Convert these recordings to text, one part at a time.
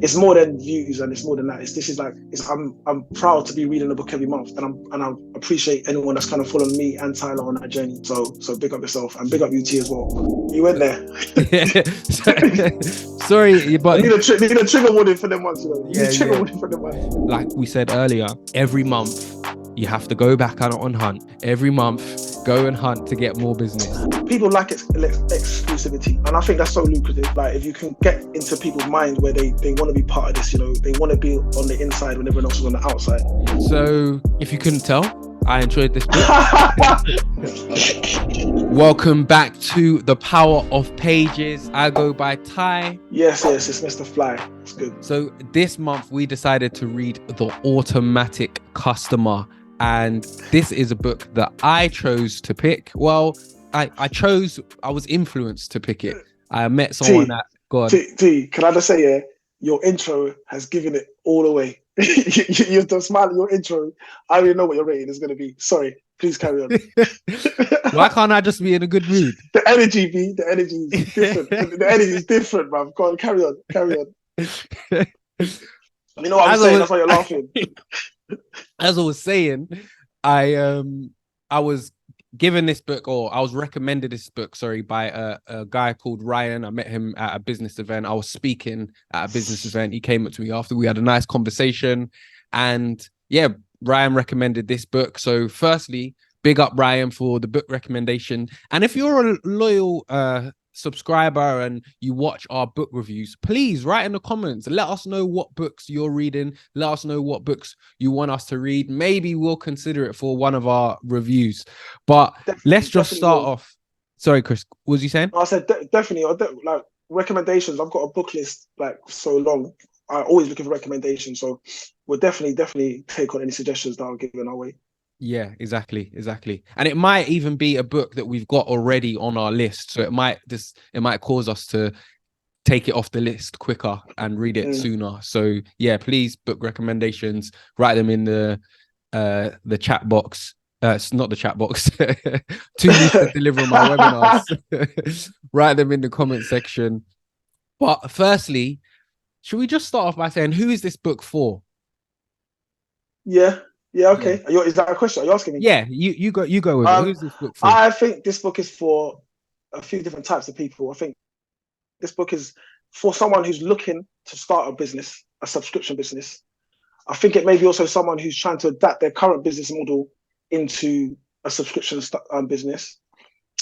it's more than views and it's more than that. I'm proud to be reading a book every month, and I appreciate anyone that's kind of following me and Tyler on that journey. So big up yourself and big up UT as well. You went there. Sorry, but need a trigger warning for them ones. You know? Yeah, trigger warning for them ones. Like we said earlier, every month you have to go back on hunt. Every month, go and hunt to get more business. People like exclusivity, and I think that's so lucrative. Like if you can get into people's mind where they want to be part of this, you know, they want to be on the inside when everyone else is on the outside. So if you couldn't tell, I enjoyed this book. Welcome back to The Power of Pages. I go by Ty. Yes, it's Mr. Fly. It's good. So this month we decided to read The Automatic Customer. And this is a book that I chose to pick. Well, I was influenced to pick it. I met someone that... Go on. T, can I just say, yeah, your intro has given it all away. You're just smiling, your intro. I already know what your rating is going to be. Sorry, please carry on. Why can't I just be in a good mood? The energy is different. The energy is different, man. Go on, carry on. You know what I'm saying? That's why you're laughing. As I was saying, I was given this book, or I was recommended this book, by a guy called Ryan. I met him at a business event. I was speaking at a business event. He came up to me after. We had a nice conversation. And yeah, Ryan recommended this book. So firstly, big up Ryan for the book recommendation. And if you're a loyal subscriber and you watch our book reviews, please write in the comments. Let us know what books you're reading. Let us know what books you want us to read. Maybe we'll consider it for one of our reviews. But let's just start off. Sorry, Chris, what was you saying? I said definitely. Like recommendations. I've got a book list like so long. I'm always looking for recommendations. So we'll definitely take on any suggestions that are given our way. Yeah, exactly. And it might even be a book that we've got already on our list. So it might cause us to take it off the list quicker and read it sooner. So yeah, please, book recommendations, write them in the chat box. It's not the chat box. Too used to deliver my webinars. Write them in the comment section. But firstly, should we just start off by saying, who is this book for? Yeah, okay. Yeah. Is that a question? Are you asking me? Yeah, you go with it. Who's this book for? I think this book is for a few different types of people. I think this book is for someone who's looking to start a business, a subscription business. I think it may be also someone who's trying to adapt their current business model into a subscription business.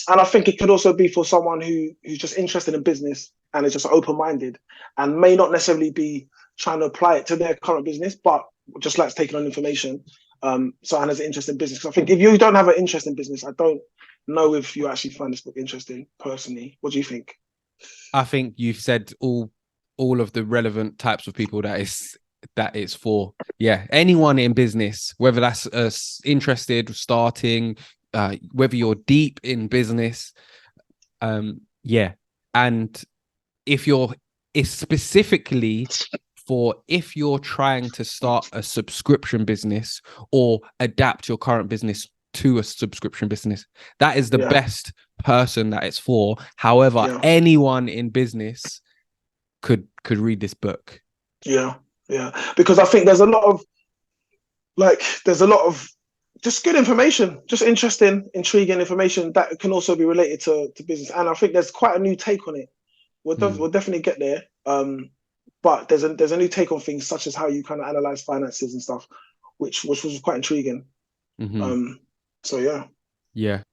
And I think it could also be for someone who's just interested in business and is just open-minded and may not necessarily be trying to apply it to their current business, but just likes taking on information. So and has an interest in business. Because I think if you don't have an interest in business, I don't know if you actually find this book interesting personally. What do you think? I think you've said all of the relevant types of people that it's for. Yeah, anyone in business, whether that's interested, starting, whether you're deep in business. Yeah. And it's specifically for if you're trying to start a subscription business or adapt your current business to a subscription business. That is the best person that it's for. However, anyone in business could read this book. Yeah. Because I think there's a lot of just good information, just interesting, intriguing information that can also be related to business. And I think there's quite a new take on it. We'll definitely get there. But there's a new take on things such as how you kind of analyze finances and stuff, which was quite intriguing. Mm-hmm. So yeah.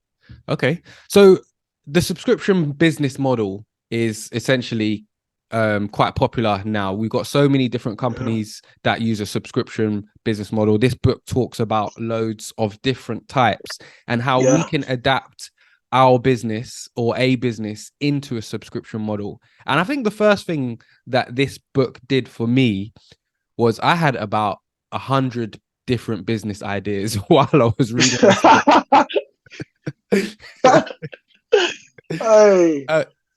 Okay. So the subscription business model is essentially quite popular now. We've got so many different companies that use a subscription business model. This book talks about loads of different types and how we can adapt our business or a business into a subscription model. And I think the first thing that this book did for me was I had about 100 different business ideas while I was reading this book.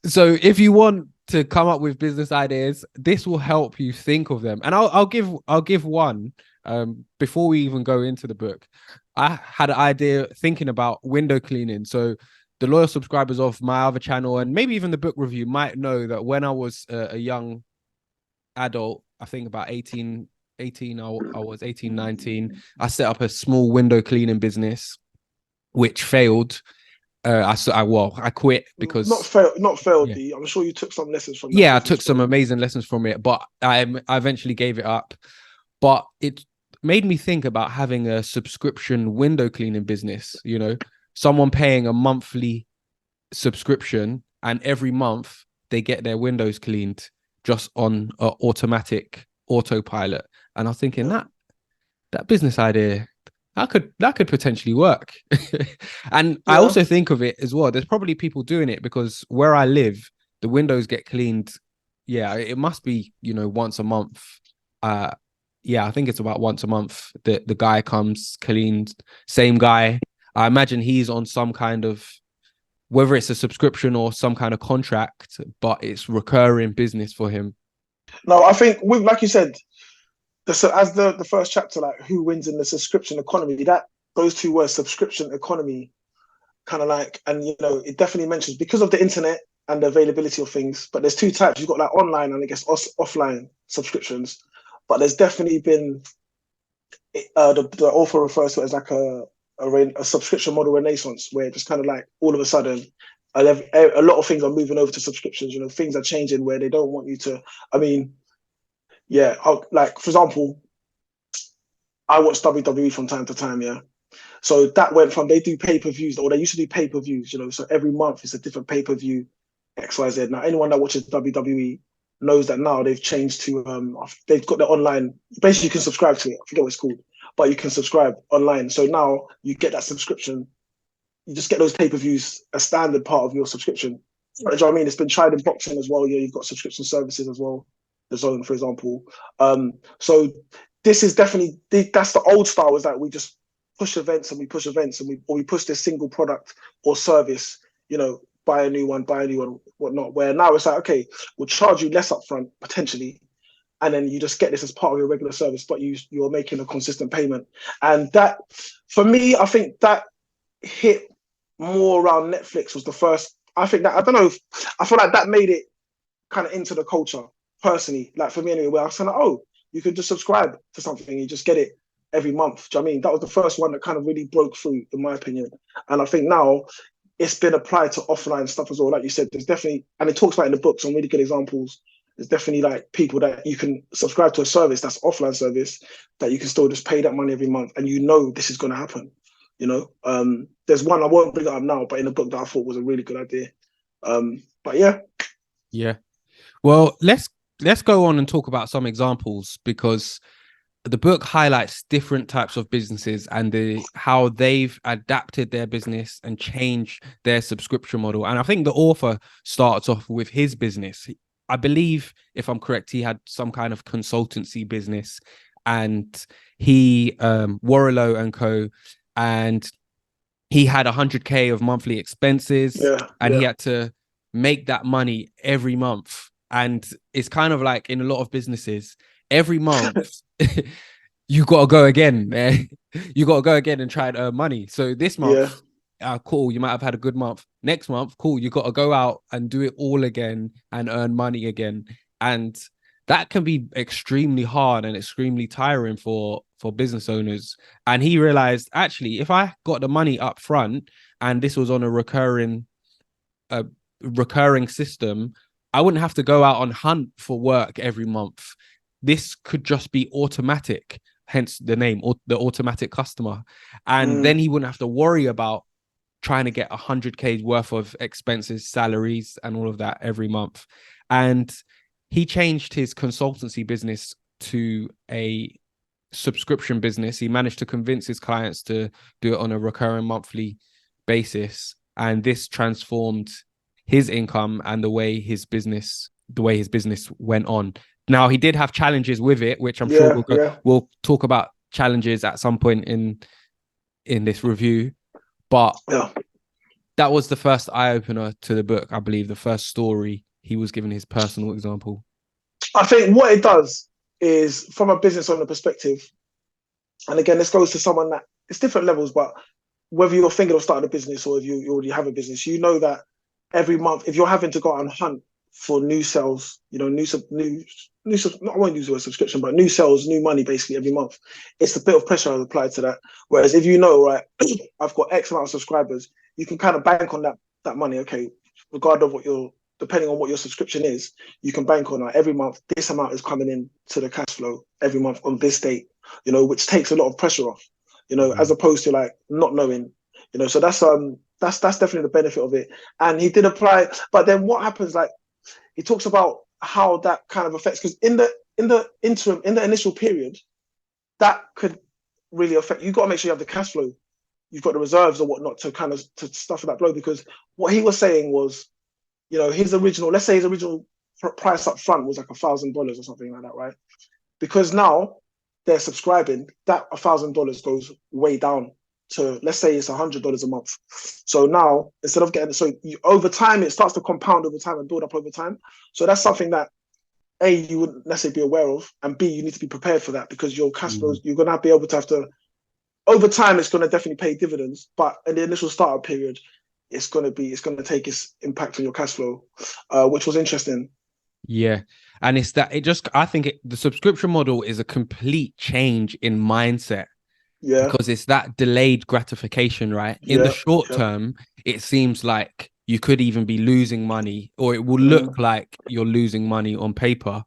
So if you want to come up with business ideas, this will help you think of them. And I'll give one before we even go into the book. I had an idea thinking about window cleaning. So the loyal subscribers of my other channel and maybe even the book review might know that when I was a young adult, I think about 18, I was 18, 19. I set up a small window cleaning business, which failed. I quit because Not failed. yeah, D. I'm sure you took some lessons from that yeah, I business, took some bro. amazing lessons from it, but I eventually gave it up. But it made me think about having a subscription window cleaning business, someone paying a monthly subscription and every month they get their windows cleaned just on a automatic autopilot. And I was thinking that business idea that could potentially work. And I Yeah. also think of it as well, there's probably people doing it because where I live, the windows get cleaned. Yeah, it must be, once a month. Yeah, I think it's about once a month that the guy comes cleaned. Same guy. I imagine he's on some kind of, whether it's a subscription or some kind of contract, but it's recurring business for him. No, I think with, like you said, as the first chapter, like who wins in the subscription economy, that those two words, subscription economy, kind of like, and it definitely mentions because of the internet and the availability of things. But there's two types. You've got like online and I guess offline subscriptions. But there's definitely been the author refers to it as like a subscription model renaissance, where just kind of like all of a sudden a lot of things are moving over to subscriptions. Things are changing where they don't want you to. I mean, yeah, like for example, I watch WWE from time to time. Yeah, so that went from they do pay-per-views, or they used to do pay-per-views. So every month it's a different pay-per-view, XYZ. Now anyone that watches WWE knows that now they've changed to they've got the online. Basically, you can subscribe to it. I forget what it's called, but you can subscribe online. So now you get that subscription. You just get those pay-per-views a standard part of your subscription. Do you know what I mean? It's been tried in boxing as well. Yeah, you've got subscription services as well. The Zone, for example. So this is definitely that's the old style. Is that we just push events and we push events and we push this single product or service. Buy a new one, whatnot. Where now it's like, okay, we'll charge you less upfront potentially, and then you just get this as part of your regular service, but you're making a consistent payment. And that, for me, I think that hit more around Netflix was the first. I think that I don't know. I feel like that made it kind of into the culture personally. Like for me anyway, where I was like, oh, you can just subscribe to something and you just get it every month. Do you know what I mean? That was the first one that kind of really broke through, in my opinion. And I think now it's been applied to offline stuff as well. Like you said, there's definitely, and it talks about in the book some really good examples. There's definitely like people that you can subscribe to a service that's offline service that you can still just pay that money every month, and this is going to happen. There's one I won't bring it up now, but in the book that I thought was a really good idea. But Yeah. Well, let's go on and talk about some examples, because the book highlights different types of businesses and how they've adapted their business and changed their subscription model. And I think the author starts off with his business. I believe, if I'm correct, he had some kind of consultancy business, and he Warrillow and Co. And he had 100K of monthly expenses, and he had to make that money every month. And it's kind of like in a lot of businesses, every month you got to go again. You got to go again and try to earn money. So this month, cool, you might have had a good month. Next month, cool, you got to go out and do it all again and earn money again. And that can be extremely hard and extremely tiring for business owners. And he realized, actually, if I got the money up front and this was on a recurring system, I wouldn't have to go out on hunt for work every month. This could just be automatic, hence the name, or the automatic customer. And then he wouldn't have to worry about trying to get 100K worth of expenses, salaries, and all of that every month. And he changed his consultancy business to a subscription business. He managed to convince his clients to do it on a recurring monthly basis. And this transformed his income and the way his business went on. Now, he did have challenges with it, which I'm sure we'll talk about challenges at some point in this review. But that was the first eye-opener to the book, I believe, the first story he was giving his personal example. I think what it does is, from a business owner perspective, and again, this goes to someone that it's different levels, but whether you're thinking of starting a business or if you already have a business, that every month, if you're having to go out and hunt for new sales, not only use the word subscription, but new sales, new money basically every month. It's a bit of pressure applied to that. Whereas if you know, right, I've got X amount of subscribers, you can kind of bank on that money. Okay, regardless of depending on what your subscription is, you can bank on every month. This amount is coming in to the cash flow every month on this date, which takes a lot of pressure off, as opposed to like not knowing, So that's definitely the benefit of it. And he did apply, but then what happens? Like he talks about how that kind of affects, because in the interim, in the initial period, that could really affect. You've got to make sure you have the cash flow, you've got the reserves or whatnot to kind of to stuff that blow. Because what he was saying was, his original price up front was like $1,000 or something like that, right? Because now they're subscribing, that $1,000 goes way down to, let's say it's $100 a month. So now instead of over time, it starts to compound over time and build up over time. So that's something that A, you wouldn't necessarily be aware of, and B, you need to be prepared for that, because your cash flows, you're going to be able to have to, over time, it's going to definitely pay dividends, but in the initial startup period, it's going to take its impact on your cash flow, which was interesting. Yeah. And it's that I think the subscription model is a complete change in mindset. Yeah. Because it's that delayed gratification, right? In the short term, it seems like you could even be losing money, or it will look like you're losing money on paper.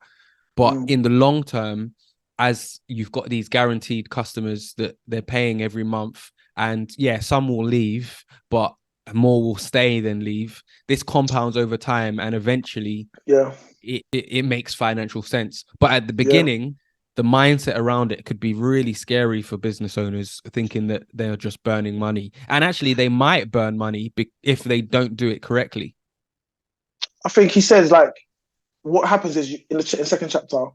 But in the long term, as you've got these guaranteed customers that they're paying every month, and some will leave, but more will stay than leave. This compounds over time, and eventually, it makes financial sense. But at the beginning, the mindset around it could be really scary for business owners, thinking that they're just burning money. And actually, they might burn money if they don't do it correctly. I think he says, like, what happens is in the second chapter,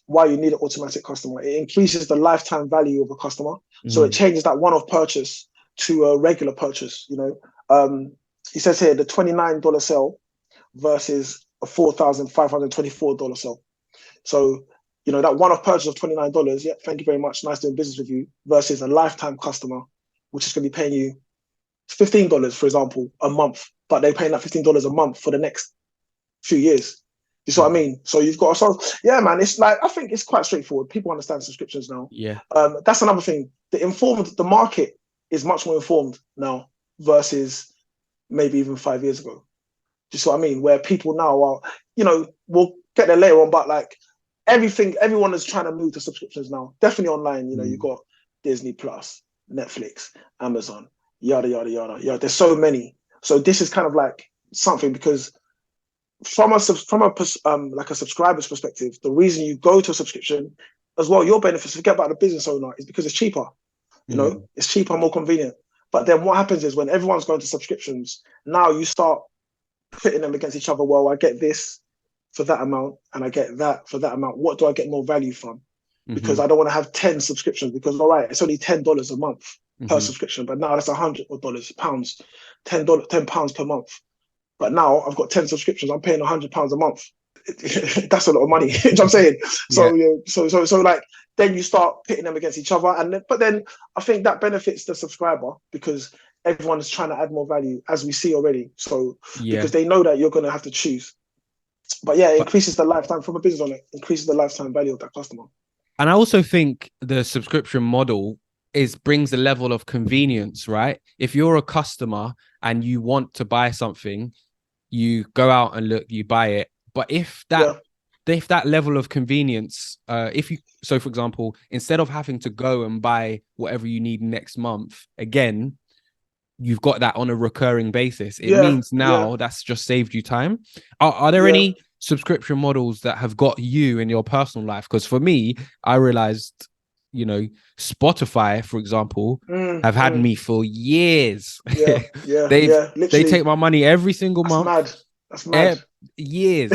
why you need an automatic customer. It increases the lifetime value of a customer. So it changes that one-off purchase to a regular purchase. He says here the $29 sale versus a $4,524 sale. So, that one-off purchase of $29, thank you very much, nice doing business with you, versus a lifetime customer, which is going to be paying you $15, for example, a month, but they're paying that $15 a month for the next few years. You see what I mean? So you've got, man, it's like, I think it's quite straightforward. People understand subscriptions now. Yeah. That's another thing. The market is much more informed now versus maybe even 5 years ago. Do you see what I mean? Where people now are, we'll get there later on, but like, everyone is trying to move to subscriptions now. Definitely online, you've got Disney Plus, Netflix, Amazon, yada yada yada. Yeah, there's so many. So this is kind of like something, because from a subscriber's perspective, the reason you go to a subscription as well, your benefits, forget about the business owner, is because it's cheaper. It's cheaper, more convenient. But then what happens is when everyone's going to subscriptions, now you start pitting them against each other. Well, I get this for that amount, and I get that for that amount. What do I get more value from? Because I don't want to have 10 subscriptions, because all right, it's only $10 a month per subscription, but now that's £100, £10 per month. But now I've got 10 subscriptions, I'm paying £100 a month. That's a lot of money. You know what I'm saying? So like, then you start pitting them against each other, but then I think that benefits the subscriber, because everyone is trying to add more value, as we see already. So because they know that you're going to have to choose. But it increases the lifetime, from a business owner, increases the lifetime value of that customer. And I also think the subscription model brings a level of convenience, right? If you're a customer and you want to buy something, you go out and look, you buy it. But if that level of convenience, for example, instead of having to go and buy whatever you need next month, again, you've got that on a recurring basis. It means now that's just saved you time. Are there any subscription models that have got you in your personal life? Because for me, I realized, Spotify, for example, have had me for years. They take my money every single month. That's mad. Years.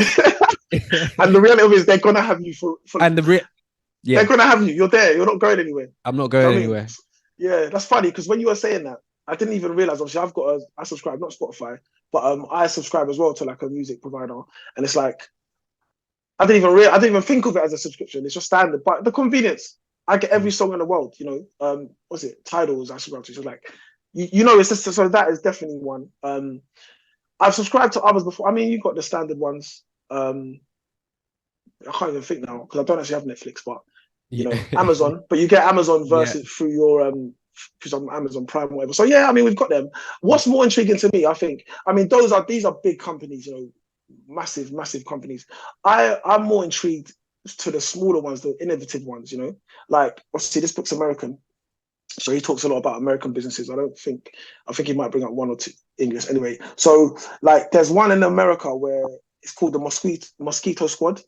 And the reality is they're gonna have you for they're gonna have you. You're there. You're not going anywhere. I'm not going anywhere. Yeah, that's funny, because when you were saying that, I didn't even realize. Obviously, I subscribe, not Spotify, but I subscribe as well to like a music provider, and it's like I didn't even think of it as a subscription. It's just standard, but the convenience. I get every song in the world. What's it? Tidals. I subscribe to. So like, it's just, so that is definitely one. I've subscribed to others before. I mean, you've got the standard ones. I can't even think now because I don't actually have Netflix, but you Yeah. know, Amazon. But you get Amazon Yeah. versus through your because I'm Amazon Prime or whatever. So yeah, I mean, we've got them. What's more intriguing to me, I think, I mean, these are big companies, you know, massive, massive companies. I'm more intrigued to the smaller ones, the innovative ones, you know. Like obviously this book's American, so he talks a lot about American businesses. I think he might bring up one or two English anyway. So like there's one in America where it's called the Mosquito Squad,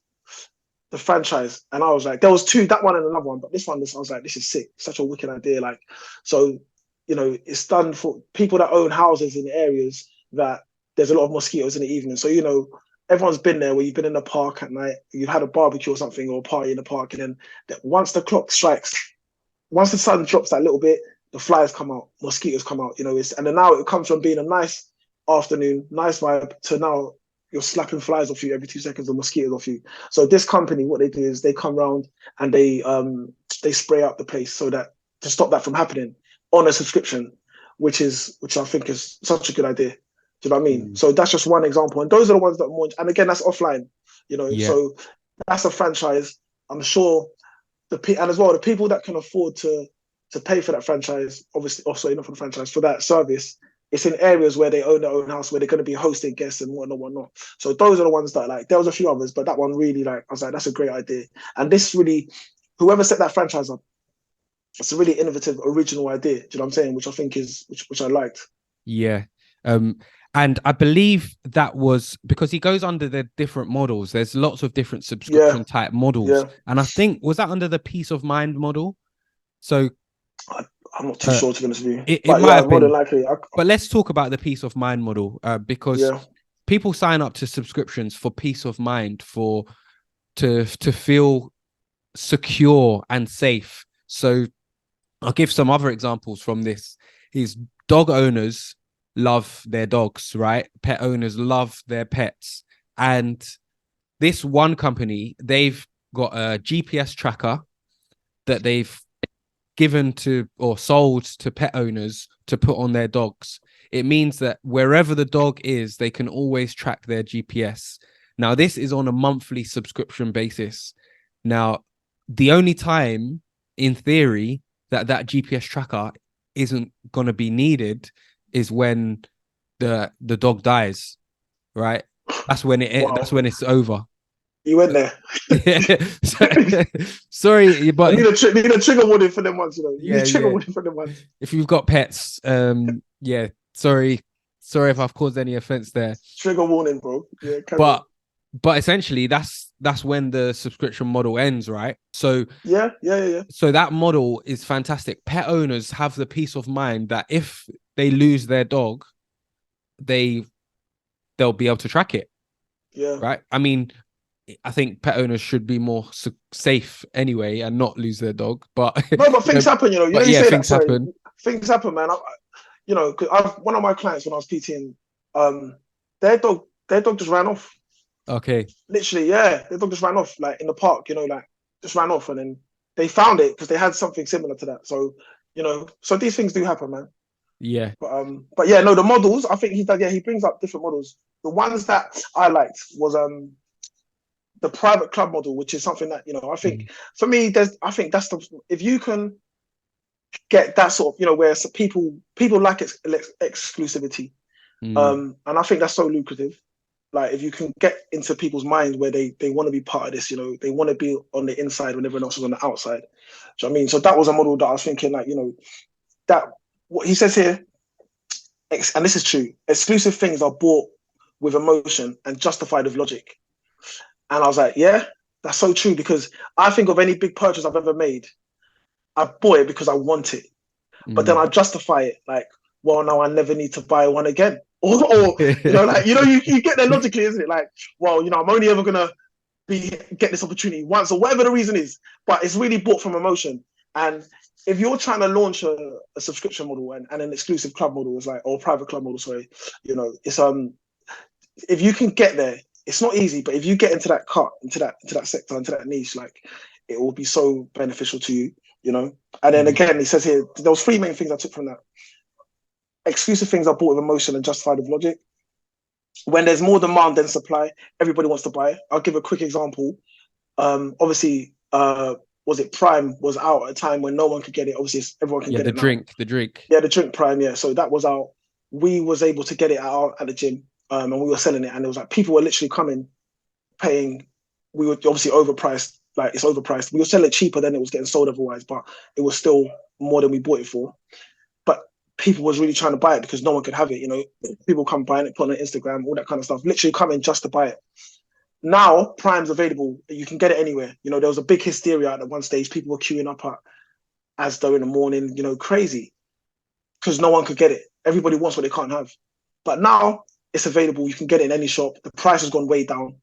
the franchise. And I was like, there was two, that one and another one, but this one, I was like, this is sick. Such a wicked idea. Like, so, you know, it's done for people that own houses in areas that there's a lot of mosquitoes in the evening. So, you know, everyone's been there where you've been in the park at night, you've had a barbecue or something or a party in the park. And then once the clock strikes, once the sun drops that little bit, the flies come out, mosquitoes come out, you know, and then now it comes from being a nice afternoon, nice vibe to now you're slapping flies off you every 2 seconds or mosquitoes off you. So this company, what they do is they come around and they spray out the place so that to stop that from happening on a subscription, which I think is such a good idea. Do you know what I mean? So that's just one example. And those are the ones that are more, and again, that's offline, you know, Yeah. so that's a franchise. I'm sure and as well, the people that can afford to pay for that franchise, obviously, also not for the franchise, for that service, it's in areas where they own their own house, where they're going to be hosting guests and whatnot. So those are the ones that like. There was a few others, but that one really like. I was like, that's a great idea. And this really, whoever set that franchise up, it's a really innovative, original idea. Do you know what I'm saying? Which I think is which I liked. Yeah. And I believe that was because he goes under the different models. There's lots of different subscription type models. Yeah. And I think, was that under the peace of mind model? So I'm not too sure, to be honest with you. It might have more been. than likely. But let's talk about the peace of mind model because people sign up to subscriptions for peace of mind, to feel secure and safe. So I'll give some other examples from this. Is dog owners love their dogs, right? Pet owners love their pets. And this one company, they've got a GPS tracker that they've given to or sold to pet owners to put on their dogs. It means that wherever the dog is, they can always track their GPS. Now, this is on a monthly subscription basis. Now, the only time, in theory, that GPS tracker isn't going to be needed is when the dog dies, right? That's when that's when it's over. You went there. Sorry, but need a trigger warning for them ones, you know. You need a trigger warning for them ones. If you've got pets, sorry if I've caused any offense there. Trigger warning, bro. Yeah, but essentially that's when the subscription model ends, right? So yeah. So that model is fantastic. Pet owners have the peace of mind that if they lose their dog, they'll be able to track it. Yeah. Right. I mean, I think pet owners should be more safe anyway and not lose their dog. But no, but things happen, you know. You say things happen. Things happen, man. You know, because one of my clients when I was PTing, their dog just ran off. Okay. Literally, yeah, their dog just ran off, like in the park, you know, like just ran off, and then they found it because they had something similar to that. So, you know, so these things do happen, man. Yeah. But yeah, no, the models. I think he does. Yeah, he brings up different models. The ones that I liked was the private club model, which is something that, you know, I think for me, I think that's if you can get that sort of, you know, where people like exclusivity, and I think that's so lucrative. Like if you can get into people's minds where they want to be part of this, you know, they want to be on the inside when everyone else is on the outside. Do you know what I mean? So that was a model that I was thinking, like, you know, that what he says here, and this is true, exclusive things are bought with emotion and justified with logic. And I was like, yeah, that's so true, because I think of any big purchase I've ever made, I bought it because I want it. But then I justify it like, well, now I never need to buy one again. Or you know, like, you know, you get there logically, isn't it? Like, well, you know, I'm only ever gonna get this opportunity once, or whatever the reason is. But it's really bought from emotion. And if you're trying to launch a subscription model and an exclusive club model, is like, or private club model, sorry, you know, it's if you can get there, it's not easy, but if you get into that cut, into that sector, into that niche, like, it will be so beneficial to you, you know. And then again, he says here, there was 3 main things I took from that. Exclusive things are bought with emotion and justified with logic. when there's more demand than supply, everybody wants to buy. I'll give a quick example. Obviously, was it Prime was out at a time when no one could get it. Obviously, everyone can Yeah, get the it now. drink. Yeah, the drink Prime. Yeah, so that was out. We was able to get it out at the gym, and we were selling it, and it was like people were literally coming, paying. We were obviously overpriced. Like it's overpriced. We were selling it cheaper than it was getting sold otherwise, but it was still more than we bought it for. But people was really trying to buy it because no one could have it. You know, people come buying it, put on Instagram, all that kind of stuff, literally coming just to buy it. Now Prime's available. You can get it anywhere. You know, there was a big hysteria at one stage. People were queuing up at Asda in the morning. You know, crazy because no one could get it. Everybody wants what they can't have. But now it's available. You can get it in any shop. The price has gone way down.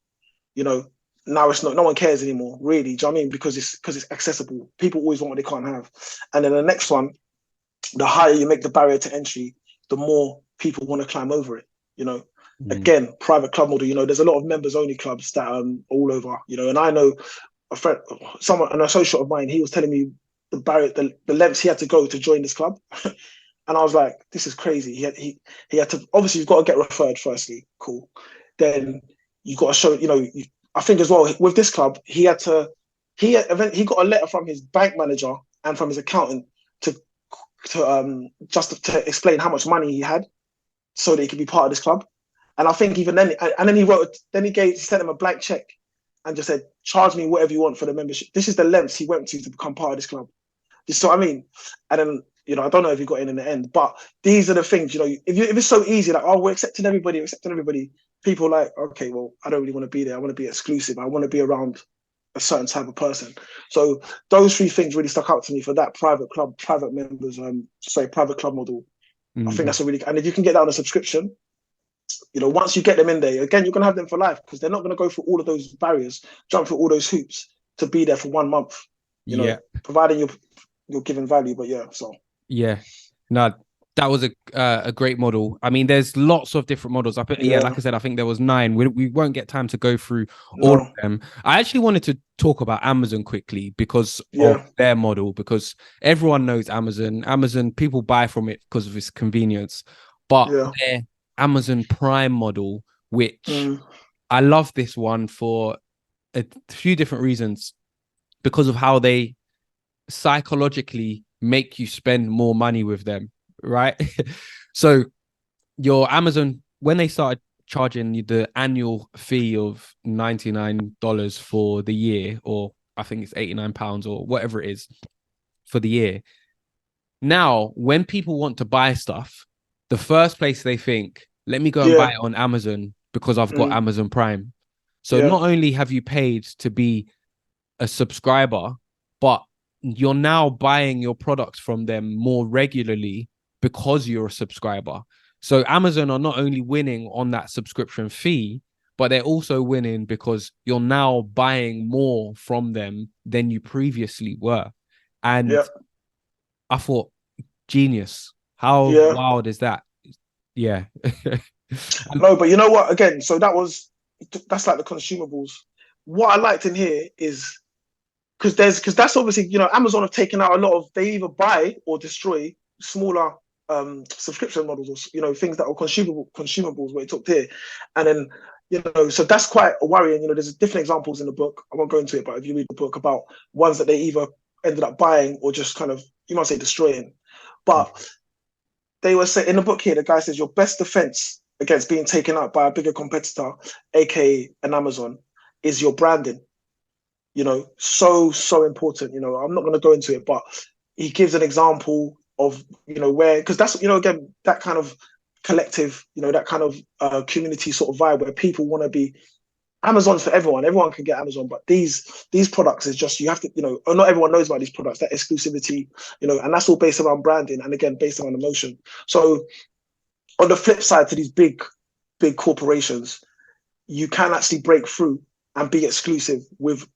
You know, now it's not. No one cares anymore. Really, do you know what I mean? Because it's accessible. People always want what they can't have. And then the next one, the higher you make the barrier to entry, the more people want to climb over it. You know, again, private club model. You know, there's a lot of members only clubs that are all over. You know, and I know a friend, an associate of mine. He was telling me the barrier, the lengths he had to go to join this club. And I was like, this is crazy. He had to, obviously you've got to get referred firstly. Cool. Then you got to show, you know, I think as well with this club, he got a letter from his bank manager and from his accountant to explain how much money he had so that he could be part of this club. And I think even then, and then he sent him a blank check and just said, charge me whatever you want for the membership. This is the lengths he went to become part of this club. You see what I mean? And then, you know, I don't know if he got in the end, but these are the things, you know, if it's so easy, like, oh, we're accepting everybody, people are like, okay, well, I don't really want to be there. I want to be exclusive. I want to be around a certain type of person. So those three things really stuck out to me for that private club model. I think that's a really, and if you can get down a subscription, you know, once you get them in there, again, you're going to have them for life because they're not going to go through all of those barriers, jump through all those hoops to be there for 1 month, you know, providing you're giving value. But yeah, no, that was a great model. I mean, there's lots of different models. Like I said, I think there was 9. We won't get time to go through all of them. I actually wanted to talk about Amazon quickly because of their model, because everyone knows Amazon. Amazon, people buy from it because of its convenience, but their Amazon Prime model, which I love this one for a few different reasons, because of how they psychologically make you spend more money with them, right? So your Amazon, when they started charging you the annual fee of $99 for the year, or I think it's £89 or whatever it is for the year. Now, when people want to buy stuff, the first place they think, let me go and buy it on Amazon because I've got Amazon Prime. So not only have you paid to be a subscriber, but you're now buying your products from them more regularly because you're a subscriber. So Amazon are not only winning on that subscription fee, but they're also winning because you're now buying more from them than you previously were. And I thought, genius. How wild is that? Yeah. No, but you know what? Again, so that's like the consumables. What I liked in here is because that's obviously, you know, Amazon have taken out a lot of, they either buy or destroy smaller subscription models, or, you know, things that are consumables what it took here. And then, you know, so that's quite worrying. You know, there's different examples in the book. I won't go into it, but if you read the book about ones that they either ended up buying or just kind of, you might say, destroying. But they were saying in the book here, the guy says your best defense against being taken out by a bigger competitor, aka an Amazon, is your branding. You know, so important. You know, I'm not going to go into it, but he gives an example of, you know, where, because that's, you know, again, that kind of collective, you know, that kind of community sort of vibe where people want to be. Amazon's for everyone. Everyone can get Amazon, but these products is just, you have to, you know, not everyone knows about these products, that exclusivity, you know, and that's all based around branding and again based around emotion. So on the flip side to these big corporations, you can actually break through and be exclusive with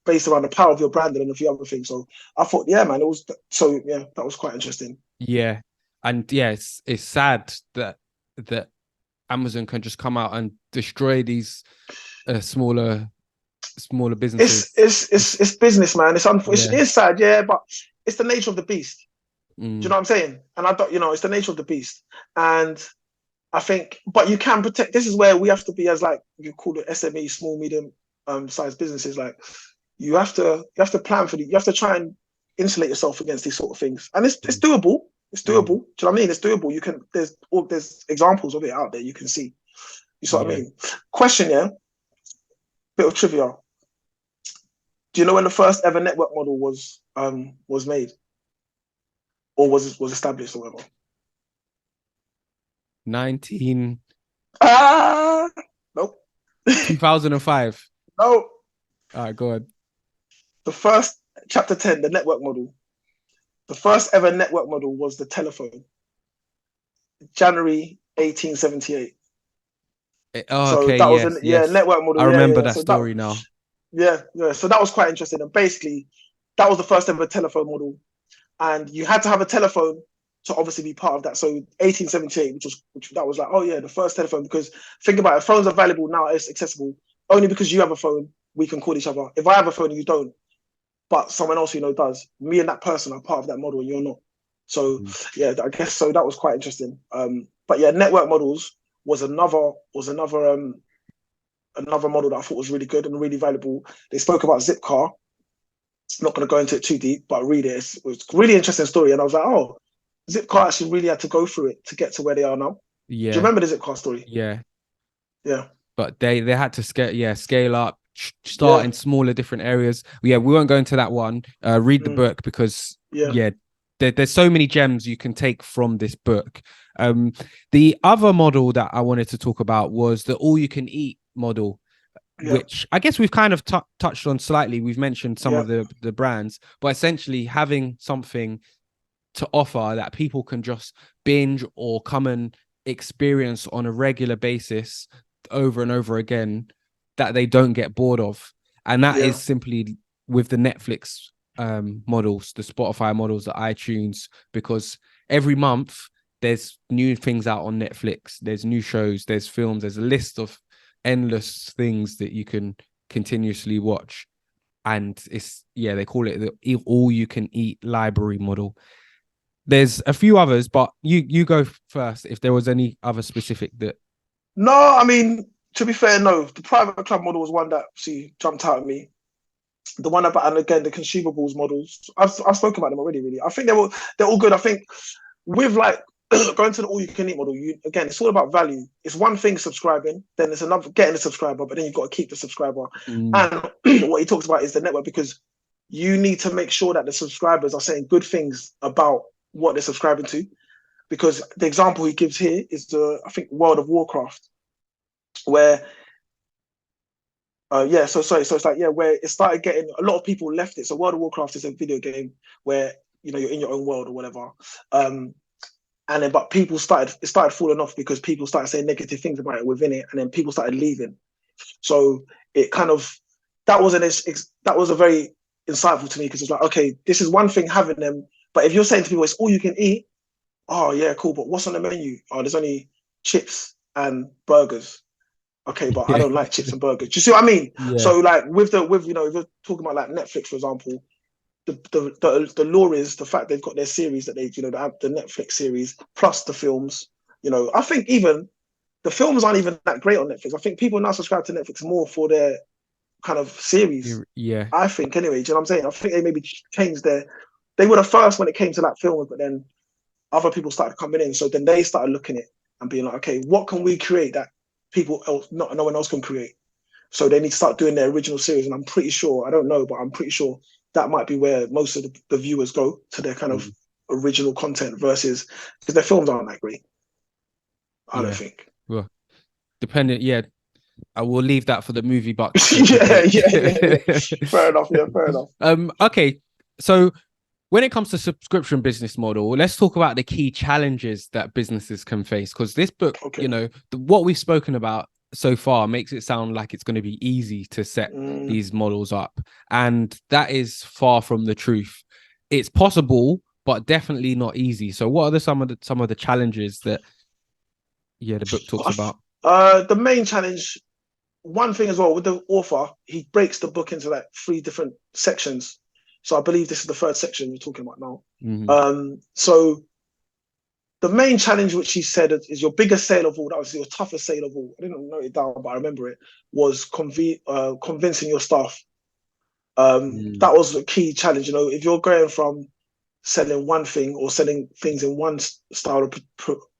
based around the power of your branding and a few other things. So I thought, yeah, man, that was quite interesting. Yeah. And yes, it's sad that Amazon can just come out and destroy these smaller businesses. It's business, man. It is sad, yeah, but it's the nature of the beast. Do you know what I'm saying? And I thought, you know, it's the nature of the beast. And I think, but you can protect. This is where we have to be as like you call it SME, small medium sized businesses. Like you have to plan for you have to try and insulate yourself against these sort of things, and it's doable. It's doable. Do you know what I mean? It's doable. You can there's examples of it out there. You can see. You see what I mean? Question, yeah. Bit of trivia. Do you know when the first ever network model was made, or was established, or whatever? 19 Nope. 2005. No. All right, go ahead. The first chapter 10, the network model. The first ever network model was the telephone. January 1878. Oh, So okay, that was yes. network model. I remember Yeah. that So story now. yeah. So that was quite interesting. And basically, that was the first ever telephone model. And you had to have a telephone to obviously be part of that. So 1878, which that was like, oh yeah, the first telephone. Because think about it, phones are valuable now, it's accessible. Only because you have a phone, we can call each other. If I have a phone and you don't, but someone else does, me and that person are part of that model and you're not. So yeah, I guess so that was quite interesting. But yeah, network models was another model that I thought was really good and really valuable. They spoke about Zipcar. I'm not going to go into it too deep, but read it. It was a really interesting story. And I was like, oh, Zipcar actually really had to go through it to get to where they are now. Yeah. Do you remember the Zipcar story? Yeah. Yeah. But they had to scale up, start in smaller different areas. Yeah, we won't go into that one. Read the book because there's so many gems you can take from this book. The other model that I wanted to talk about was the all-you-can-eat model, which I guess we've kind of touched on slightly. We've mentioned some of the brands, but essentially having something to offer that people can just binge or come and experience on a regular basis over and over again, that they don't get bored of. And that is simply with the Netflix models, the Spotify models, the iTunes, because every month there's new things out on Netflix, there's new shows, there's films, there's a list of endless things that you can continuously watch. And it's they call it the all-you-can-eat library model. There's a few others, but you go first if there was any other specific that. No, I mean, to be fair, no. The private club model was one that jumped out at me. The one about, and again, the consumables models. I've spoken about them already. Really, I think they're all good. I think with like going to the all-you-can-eat model, again, it's all about value. It's one thing subscribing, then it's another getting the subscriber, but then you've got to keep the subscriber. And what he talks about is the network, because you need to make sure that the subscribers are saying good things about what they're subscribing to. Because the example he gives here is I think World of Warcraft, where so it's like where it started getting a lot of people left it. So World of Warcraft is a video game where you're in your own world or whatever. And then but it started falling off because people started saying negative things about it within it, and then people started leaving. So it kind of that was a very insightful to me, because it's like, okay, this is one thing having them, but if you're saying to people it's all you can eat, oh yeah, cool, but what's on the menu? Oh, there's only chips and burgers. Okay, but I don't like chips and burgers. Do you see what I mean? Yeah. So like with if you're talking about like Netflix, for example, the lore is the fact they've got their series that they the Netflix series plus the films. I think even the films aren't even that great on Netflix. I think people now subscribe to Netflix more for their kind of series. Yeah. I think anyway. Do you know what I'm saying? I think they maybe changed they were the first when it came to like films, but then other people started coming in. So then they started looking at it and being like, okay, what can we create that no one else can create? So they need to start doing their original series. And I'm pretty sure, I don't know, but I'm pretty sure that might be where most of the viewers go to their kind of original content versus, because their films aren't that great. I don't think. Well, dependent, I will leave that for the movie bucks. yeah. Fair enough. Yeah, fair enough. Okay. So when it comes to subscription business model, let's talk about the key challenges that businesses can face. Because this book, what we've spoken about so far makes it sound like it's going to be easy to set these models up, and that is far from the truth. It's possible, but definitely not easy. So what are some of the challenges that the book talks about? The main challenge, one thing as well with the author, he breaks the book into like 3 different sections. So I believe this is the 3rd section we're talking about now. So the main challenge which he said is your biggest sale of all, that was your toughest sale of all. I didn't note it down, but I remember it, was convincing your staff. That was a key challenge. You know, if you're going from selling one thing or selling things in one style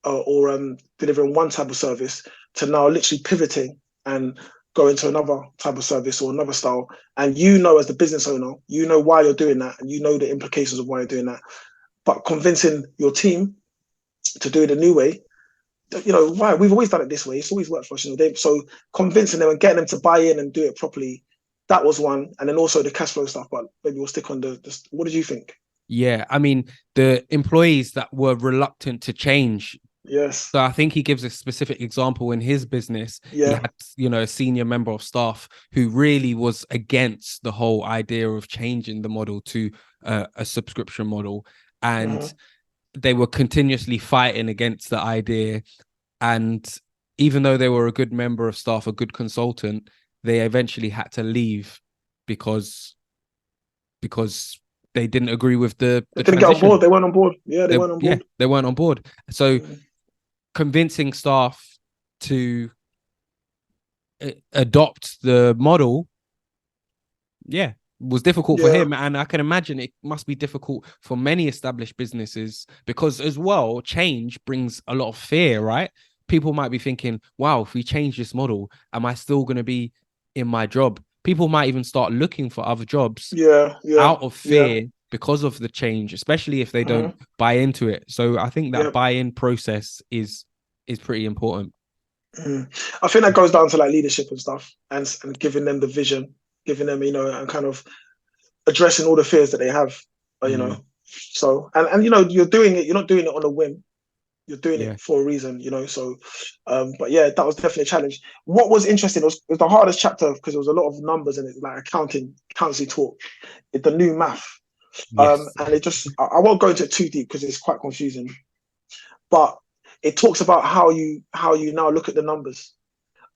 or delivering one type of service to now literally pivoting and going to another type of service or another style, and you know, as the business owner, you know why you're doing that and you know the implications of why you're doing that, but convincing your team to do it a new way, you know, why we've always done it this way, it's always worked for us, you know. So convincing them and getting them to buy in and do it properly, that was one. And then also the cash flow stuff, but maybe we'll stick on the what did you think? Yeah, I mean, the employees that were reluctant to change. Yes. So I think he gives a specific example in his business. Yeah. He had, you know, a senior member of staff who really was against the whole idea of changing the model to a subscription model. And they were continuously fighting against the idea. And even though they were a good member of staff, a good consultant, they eventually had to leave because they didn't agree with the they didn't transition. get on board. They weren't on board. Yeah, they weren't on board. Yeah, they weren't on board. So convincing staff to adopt the model, yeah, was difficult for him. And I can imagine it must be difficult for many established businesses, because as well, change brings a lot of fear, right? People might be thinking, wow, if we change this model, am I still going to be in my job? People might even start looking for other jobs out of fear because of the change, especially if they don't buy into it. So I think that buy-in process is pretty important. I think that goes down to like leadership and stuff, and giving them the vision, giving them, you know, and kind of addressing all the fears that they have, you know. So and you know, you're doing it, you're not doing it on a whim. You're doing it for a reason, you know. So, but yeah, that was definitely a challenge. What was interesting was the hardest chapter, because there was a lot of numbers in it, like accountancy talk, the new math. And it just, I won't go into it too deep because it's quite confusing. But it talks about how you now look at the numbers.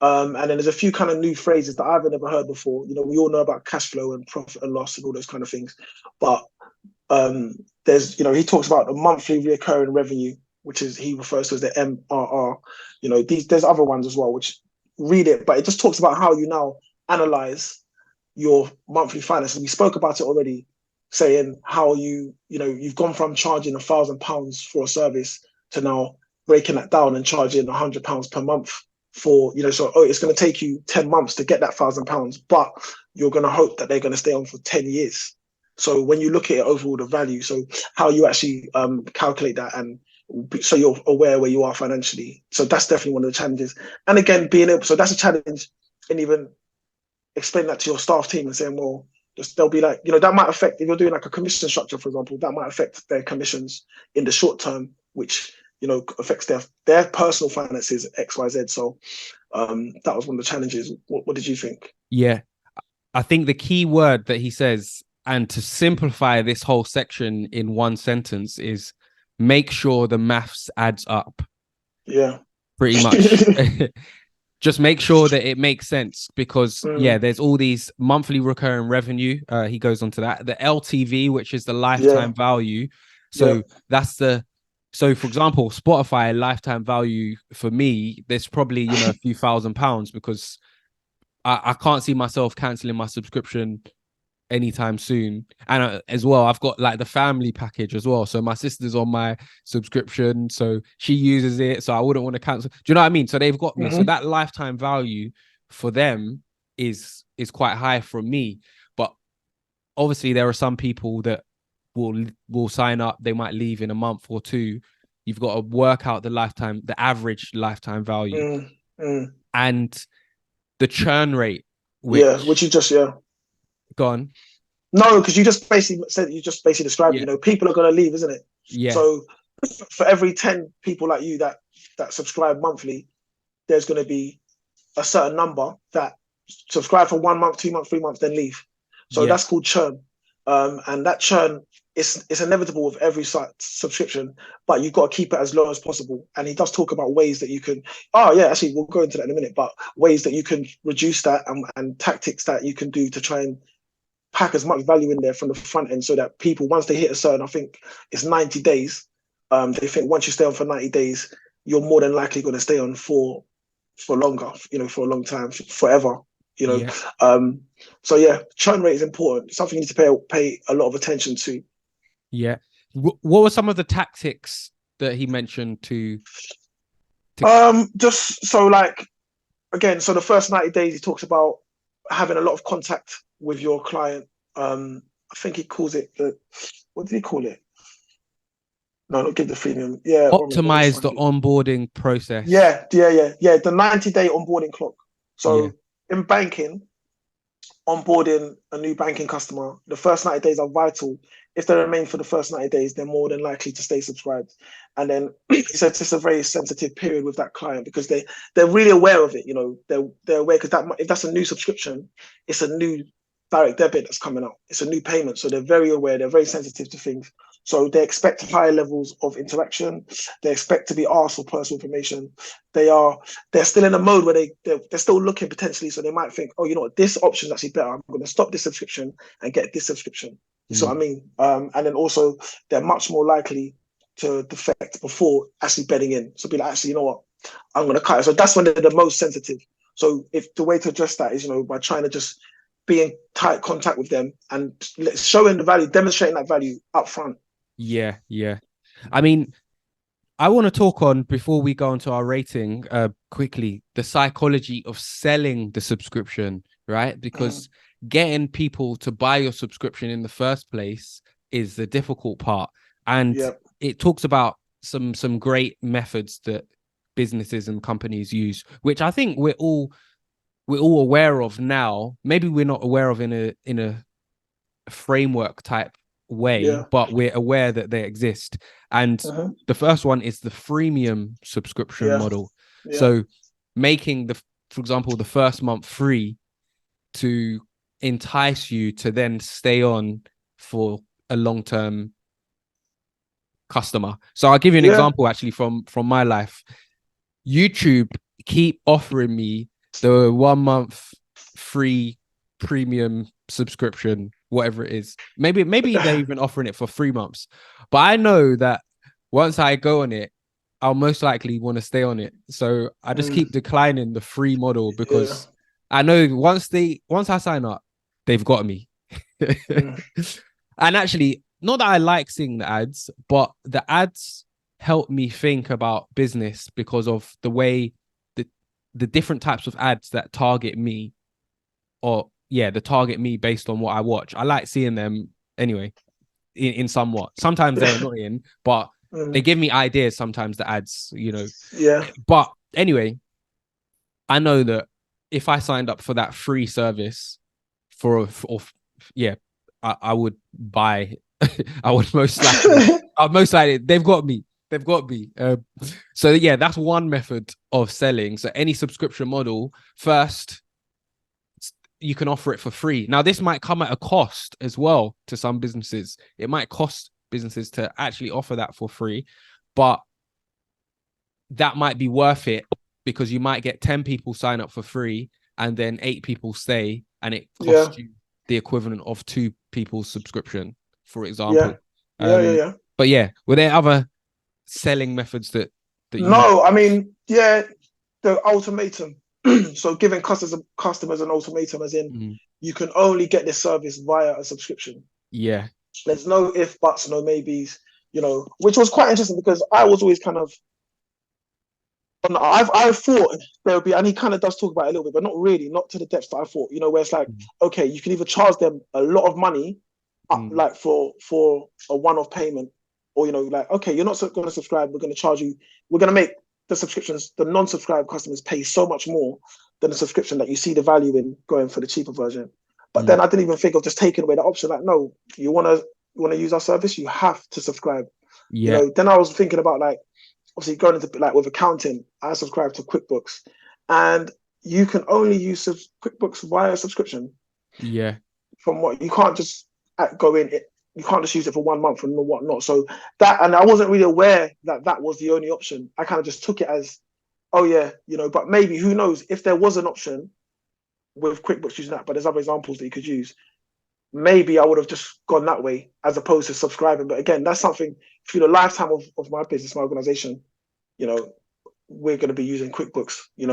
And then there's a few kind of new phrases that I've never heard before. You know, we all know about cash flow and profit and loss and all those kind of things. But there's, you know, he talks about the monthly recurring revenue, which is, he refers to as the MRR. You know, there's other ones as well, which read it, but it just talks about how you now analyze your monthly finances. We spoke about it already, saying how you know, you've gone from charging £1,000 for a service to now breaking that down and charging £100 per month for, you know, so it's going to take you 10 months to get that £1,000, but you're going to hope that they're going to stay on for 10 years. So when you look at it overall, the value, so how you actually calculate that, and so you're aware where you are financially. So that's definitely one of the challenges. And again, being able, so that's a challenge, and even explain that to your staff team and saying, well, just, they'll be like, you know, that might affect, if you're doing like a commission structure, for example, that might affect their commissions in the short term, which, you know, affects their personal finances, XYZ. So that was one of the challenges. What did you think? Yeah, I think the key word that he says, and to simplify this whole section in one sentence, is make sure the maths adds up. Yeah. Pretty much. Just make sure that it makes sense, because there's all these monthly recurring revenue. He goes on to that. The LTV, which is the lifetime value. So that's so for example, Spotify lifetime value for me, there's probably, you know, a few £1,000s, because I can't see myself canceling my subscription anytime soon. And as well, I've got like the family package as well, so my sister's on my subscription, so she uses it, so I wouldn't want to cancel. Do you know what I mean? So they've got me, so that lifetime value for them is quite high from me. But obviously there are some people that will sign up, they might leave in a month or two. You've got to work out the average lifetime value and the churn rate, which you just gone. No, because you just basically said, you just basically described it. You know, people are going to leave, isn't it? Yeah. So for every 10 people like you that subscribe monthly, there's going to be a certain number that subscribe for 1 month, 2 months, 3 months, then leave. So that's called churn. And that churn is inevitable with every subscription, but you've got to keep it as low as possible. And he does talk about ways that you can, actually, we'll go into that in a minute, but ways that you can reduce that, and tactics that you can do to try and pack as much value in there from the front end, so that people, once they hit a certain, I think it's 90 days, They think once you stay on for 90 days, you're more than likely going to stay on for longer, for a long time, forever. You know, Yeah. so yeah, churn rate is important. Something you need to pay a lot of attention to. Yeah. What were some of the tactics that he mentioned to Just so like again, so the first 90 days he talks about having a lot of contact with your client. I think he calls it what did he call it? No, not give the freemium. Yeah, let me optimize the find it. onboarding process? Yeah. The 90-day onboarding clock. Yeah. So in banking, onboarding a new banking customer, the first 90 days are vital. If they remain for the first 90 days, they're more than likely to stay subscribed. And then he said it's a very sensitive period with that client because they're really aware of it. They're aware because if that's a new subscription, it's a new direct debit that's coming out. It's a new payment. So they're very aware, they're very sensitive to things. So they expect higher levels of interaction. They expect to be asked for personal information. They're still in a mode where they're still looking potentially. So they might think, oh, you know what, this option is actually better. I'm going to stop this subscription and get this subscription. You see what I mean? And then also they're much more likely to defect before actually bedding in. So be like, actually, you know what, I'm going to cut it. So that's when they're the most sensitive. So if the way to address that is, by trying to just be in tight contact with them and showing the value, demonstrating that value up front. Yeah. I mean, I want to talk on, before we go into our rating, quickly, the psychology of selling the subscription, right? Because getting people to buy your subscription in the first place is the difficult part. And it talks about some great methods that businesses and companies use, which I think we're all aware of now. Maybe we're not aware of in a framework type way, but we're aware that they exist. And the first one is the freemium subscription model. So making for example, the first month free to entice you to then stay on for a long-term customer. So I'll give you an example actually from my life. YouTube keep offering me the 1 month free premium subscription, whatever it is. Maybe they're even offering it for 3 months. But I know that once I go on it, I'll most likely want to stay on it. So I just keep declining the free model because I know once I sign up, they've got me. And actually, not that I like seeing the ads, but the ads help me think about business because of the way the different types of ads that target me, they target me based on what I watch. I like seeing them anyway, in somewhat. Sometimes they're annoying, but they give me ideas sometimes, the ads, But anyway, I know that if I signed up for that free service I would buy. I would most likely, they've got me. So yeah, that's one method of selling. So any subscription model, first, you can offer it for free. Now, this might come at a cost as well to some businesses. It might cost businesses to actually offer that for free, but that might be worth it because you might get 10 people sign up for free and then 8 people stay, and it costs you the equivalent of 2 people's subscription, for example. But yeah, were there other selling methods that No, I mean, the ultimatum. So giving customers an ultimatum, as in you can only get this service via a subscription. Yeah. There's no if, buts, no maybes, which was quite interesting because I was always kind of, I thought there would be, and he kind of does talk about it a little bit, but not really, not to the depths that I thought, where it's like, okay, you can either charge them a lot of money, like for a one-off payment, or, like, okay, you're not going to subscribe, we're going to charge you, we're going to make the non-subscribed customers pay so much more than the subscription that you see the value in going for the cheaper version. But then I didn't even think of just taking away the option. Like, no, you want to use our service, you have to subscribe. Then I was thinking about, like, obviously going into, like, with accounting, I subscribe to QuickBooks, and you can only use QuickBooks via subscription. From what you can't just go in, you can't just use it for 1 month and whatnot. So and I wasn't really aware that was the only option. I kind of just took it as, oh yeah, but maybe, who knows, if there was an option with QuickBooks using that, but there's other examples that you could use. maybe I would have just gone that way as opposed to subscribing. But again, that's something through the lifetime of my business, my organization, you know, we're going to be using QuickBooks, and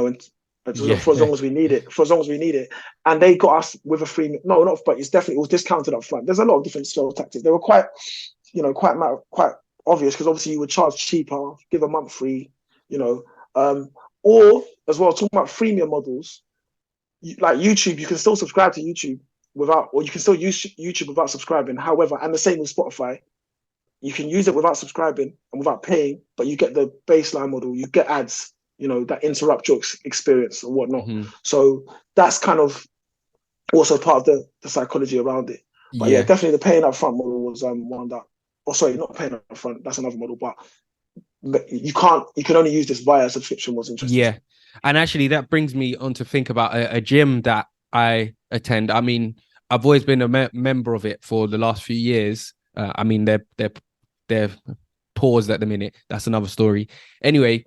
Yeah. for as long as we need it, and they got us with a free, no, not, but it was discounted up front. There's a lot of different sales tactics. They were quite obvious because obviously you would charge cheaper, give a month free, you know, or as well, talking about freemium models, like YouTube, you can still subscribe to YouTube or you can still use YouTube without subscribing. However, and the same with Spotify, you can use it without subscribing and without paying, but you get the baseline model, you get ads, that interrupt your experience and whatnot. Mm-hmm. So that's kind of also part of the psychology around it. But yeah, Yeah. definitely the paying up front model was one that, sorry, not paying up front, that's another model, but you can only use this via subscription was interesting. Yeah. And actually that brings me on to think about a gym that I attend. I mean, I've always been a member of it for the last few years. I mean, they're paused at the minute. That's another story. Anyway,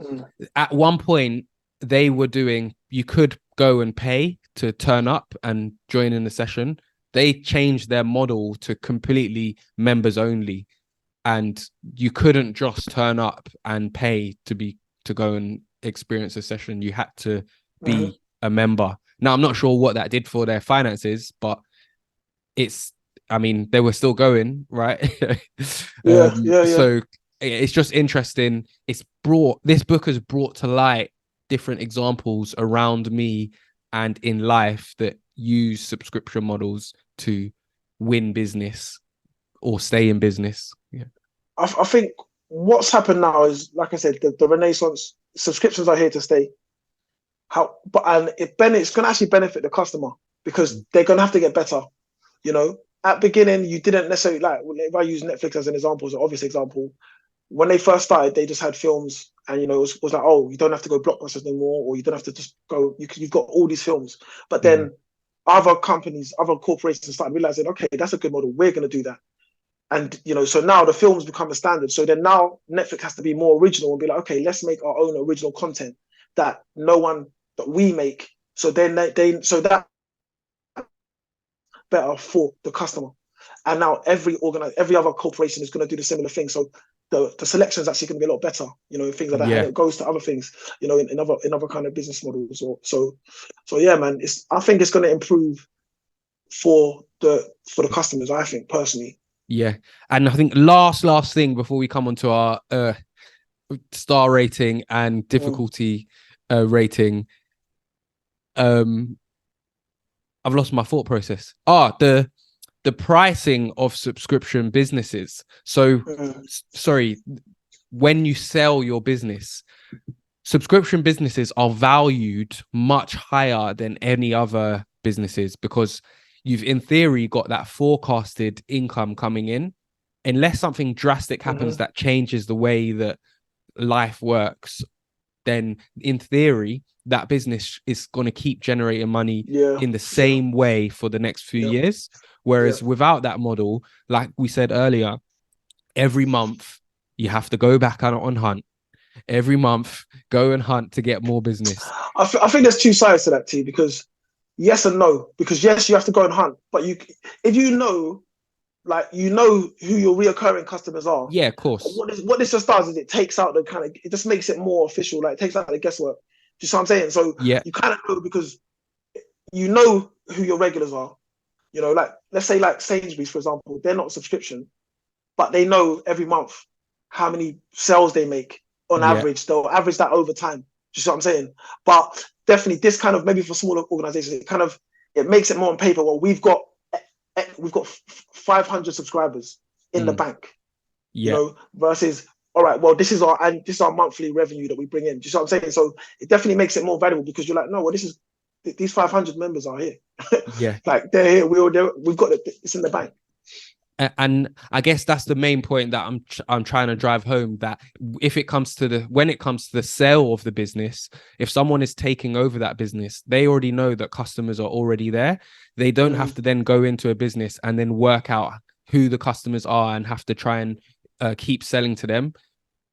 at one point they were doing, you could go and pay to turn up and join in the session. They changed their model to completely members only. And you couldn't just turn up and pay to go and experience a session. You had to be a member. Now, I'm not sure what that did for their finances, but I mean, they were still going, right? Yeah. So it's just interesting. This book has brought to light different examples around me and in life that use subscription models to win business or stay in business. Yeah. I think what's happened now is, like I said, the renaissance. Subscriptions are here to stay. It's going to actually benefit the customer because they're going to have to get better. At beginning, you didn't necessarily, like, if I use Netflix as an example, as an obvious example, when they first started, they just had films, and it was like, oh, you don't have to go blockbusters anymore, or you don't have to just go. You've got all these films, but then other companies, other corporations started realizing, okay, that's a good model. We're going to do that. And, so now the films become a standard. So then now Netflix has to be more original and be like, okay, let's make our own original content that we make. So then so that better for the customer. And now every other corporation is going to do the similar thing. So the selection is actually going to be a lot better, things like that. And it goes to other things, in other kind of business models. So yeah, man, I think it's going to improve for the customers, I think, personally. Yeah. And I think last thing before we come on to our star rating and difficulty rating, I've lost my thought process. The pricing of subscription businesses. So sorry, when you sell your business, subscription businesses are valued much higher than any other businesses because you've in theory got that forecasted income coming in. Unless something drastic happens that changes the way that life works, then in theory that business is going to keep generating money in the same way for the next few years. Whereas without that model, like we said earlier, every month you have to go back on hunt. Every month, go and hunt to get more business. I think there's two sides to that, T, because yes and no. Because yes, you have to go and hunt, but if you know who your reoccurring customers are. Yeah, of course. What this just does is it takes out it just makes it more official. Like, it takes out the guesswork. Do you see what I'm saying? So you kind of know because you know who your regulars are. Like, let's say like Sainsbury's, for example, they're not a subscription, but they know every month how many sales they make on average. They'll average that over time. Do you see what I'm saying? But definitely this kind of, maybe for smaller organizations, it makes it more on paper. Well, we've got 500 subscribers in the bank, versus, all right, well, this is our monthly revenue that we bring in. Do you see what I'm saying? So it definitely makes it more valuable because you're like, no, well, these 500 members are here. Like, they're here. We've got it's in the bank. And I guess that's the main point that I'm trying to drive home, that when it comes to the sale of the business, if someone is taking over that business, they already know that customers are already there. They don't have to then go into a business and then work out who the customers are and have to try and keep selling to them,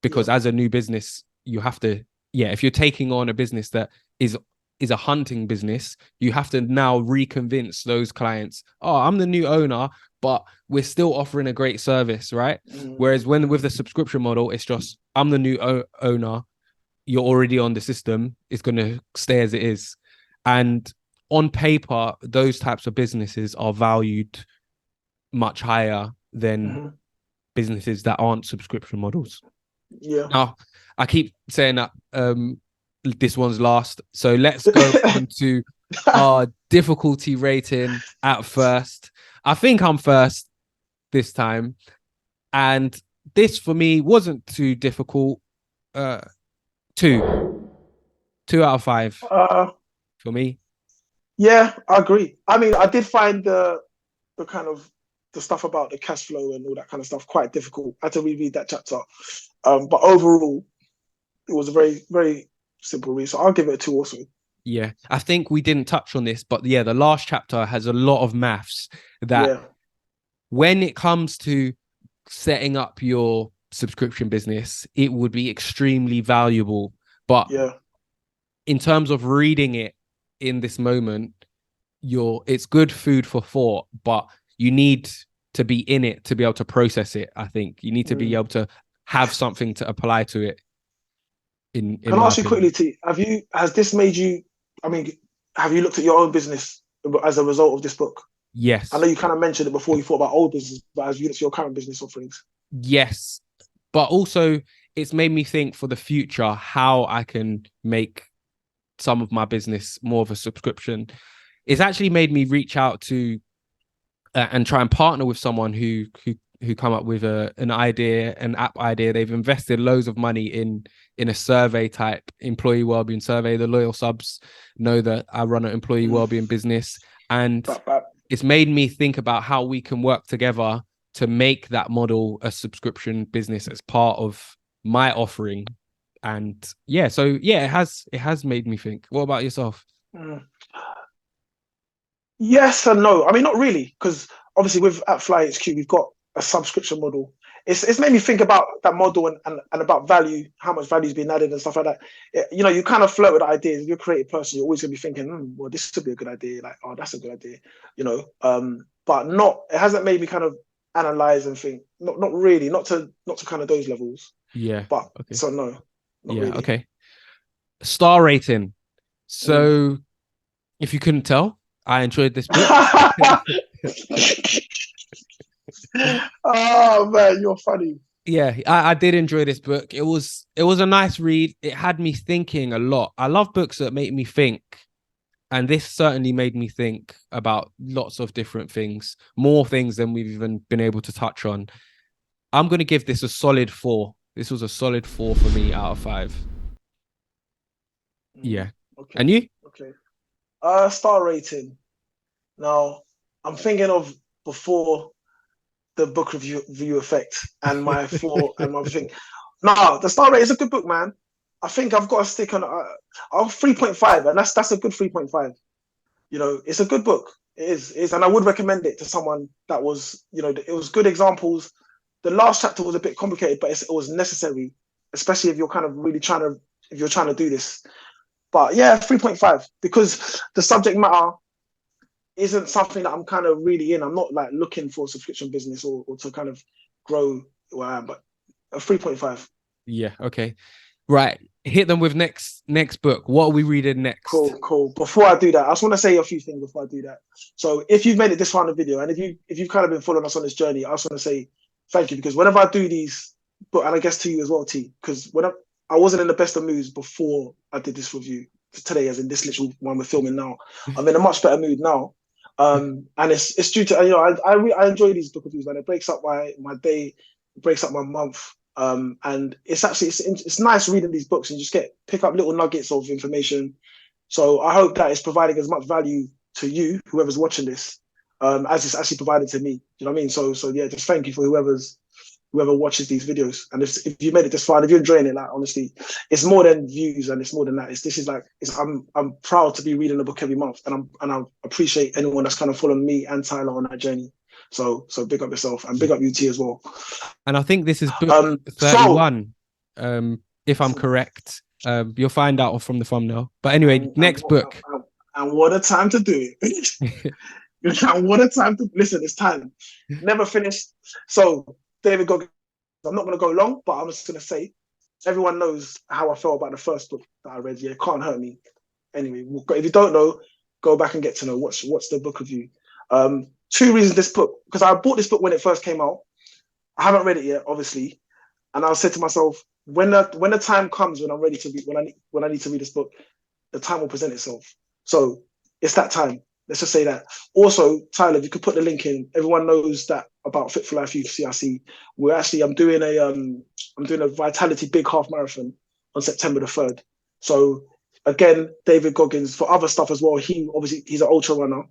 because as a new business, you have to, if you're taking on a business that is is a hunting business, you have to now reconvince those clients, oh, I'm the new owner, but we're still offering a great service, right? Whereas when with the subscription model, it's just, I'm the new owner, you're already on the system, it's going to stay as it is. And on paper, those types of businesses are valued much higher than businesses that aren't subscription models. Yeah. Now, I keep saying that this one's last. So let's go on to our difficulty rating at first. I think I'm first this time. And this for me wasn't too difficult. 2 out of 5 for me. Yeah, I agree. I mean, I did find the kind of the stuff about the cash flow and all that kind of stuff quite difficult. I had to reread that chapter. But overall, it was a very, very simple read. So I'll give it a 2 also. Yeah, I think we didn't touch on this, but yeah, the last chapter has a lot of maths that when it comes to setting up your subscription business, it would be extremely valuable. But in terms of reading it in this moment, it's good food for thought, but you need to be in it to be able to process it. I think you need to be able to have something to apply to it. Can I ask you quickly, T, has this made you, I mean, have you looked at your own business as a result of this book? Yes. I know you kind of mentioned it before, you thought about old business, but as you look at your current business offerings? Yes. But also it's made me think for the future how I can make some of my business more of a subscription. It's actually made me reach out to and try and partner with someone who come up with an app idea. They've invested loads of money in a survey type employee wellbeing survey. The loyal subs know that I run an employee wellbeing business, and it's made me think about how we can work together to make that model a subscription business as part of my offering. And yeah, so yeah, it has made me think. What about yourself? Yes and no. I mean, not really, because obviously with at Fly HQ, we've got a subscription model. It's made me think about that model and about value, how much value is being added and stuff like that. You kind of flirt with ideas. If you're a creative person, you're always going to be thinking, well, this could be a good idea. Like, oh, that's a good idea. But it hasn't made me kind of analyze and think. Not really. Not to kind of those levels. Yeah. But okay. So no. Not really. Okay. Star rating. So, if you couldn't tell, I enjoyed this book. Oh man, you're funny. Yeah, I did enjoy this book. It was a nice read. It had me thinking a lot. I love books that make me think, and this certainly made me think about lots of different things, more things than we've even been able to touch on. I'm going to give this a solid 4. This was a solid 4 for me out of 5. Yeah. Okay. And you? Okay. Star rating. Now, I'm thinking of before the book review effect and my 4 and my thing. No, the star rating is a good book, man. I think I've got to stick on 3.5, and that's a good 3.5. It's a good book. It is, and I would recommend it to someone that was, it was good examples. The last chapter was a bit complicated, but it was necessary, especially if you're kind of really trying to do this. But yeah, 3.5, because the subject matter isn't something that I'm kind of really in. I'm not like looking for a subscription business or to kind of grow where I am, but a 3.5. Yeah. Okay. Right. Hit them with next book. What are we reading next? Cool. Before I do that, I just want to say a few things before I do that. So if you've made it this far in the video, and if you've kind of been following us on this journey, I just want to say thank you, because whenever I do these, and I guess to you as well, T, because I wasn't in the best of moods before I did this review today, as in this literal one we're filming now. I'm in a much better mood now. And it's due to, I enjoy these book reviews, man. It breaks up my day, it breaks up my month. And it's actually, it's nice reading these books and just pick up little nuggets of information. So I hope that it's providing as much value to you, whoever's watching this, as it's actually provided to me. You know what I mean? So yeah, just thank you for whoever watches these videos. And if you made it this far, and if you're enjoying it, like, honestly, it's more than views and it's more than that. I'm proud to be reading a book every month, and I appreciate anyone that's kind of following me and Tyler on that journey. So big up yourself and big up UT as well. And I think this is book 31, if I'm correct. You'll find out from the thumbnail. But anyway, next book. And what a time to do it. And what a time to listen. It's time. Never finished. So David Goggins. I'm not going to go long, but I'm just going to say, everyone knows how I felt about the first book that I read. Yeah, it can't hurt me. Anyway, if you don't know, go back and get to know what's the book review. 2 reasons this book, because I bought this book when it first came out. I haven't read it yet, obviously, and I said to myself, when the time comes when I'm ready to read, when I need to read this book, the time will present itself. So it's that time. Let's just say that. Also, Tyler, if you could put the link in, everyone knows that about Fit for Life Youth CRC. I'm doing a Vitality Big Half Marathon on September the 3rd. So again, David Goggins, for other stuff as well. He's an ultra runner.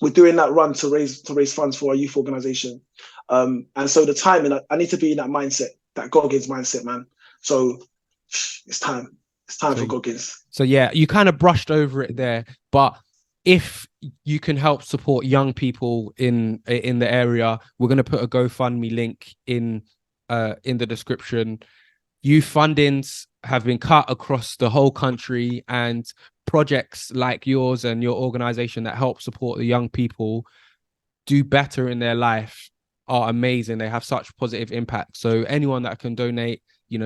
We're doing that run to raise funds for our youth organization. And so the timing, I need to be in that mindset, that Goggins mindset, man. So it's time. It's time for Goggins. So yeah, you kind of brushed over it there, but if you can help support young people in the area, we're going to put a GoFundMe link in the description. Youth fundings have been cut across the whole country, and projects like yours and your organization that help support the young people do better in their life are amazing. They have such positive impact. So anyone that can donate,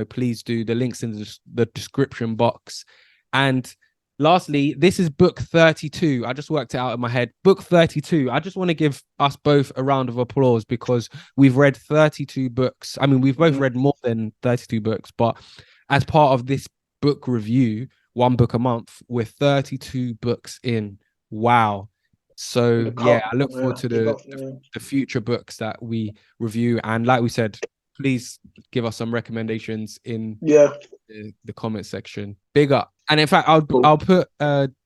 please do. The links in the description box. And lastly, this is book 32. I just worked it out in my head. Book 32. I just want to give us both a round of applause because we've read 32 books. I mean, we've both read more than 32 books, but as part of this book review, 1 book a month, we're 32 books in. Wow. So yeah, I look forward to the future books that we review. And like we said, please give us some recommendations in the comment section. Big up. And in fact, I'll put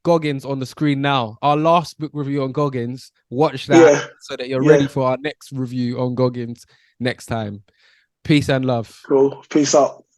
Goggins on the screen now. Our last book review on Goggins. Watch that so that you're ready for our next review on Goggins next time. Peace and love. Cool. Peace out.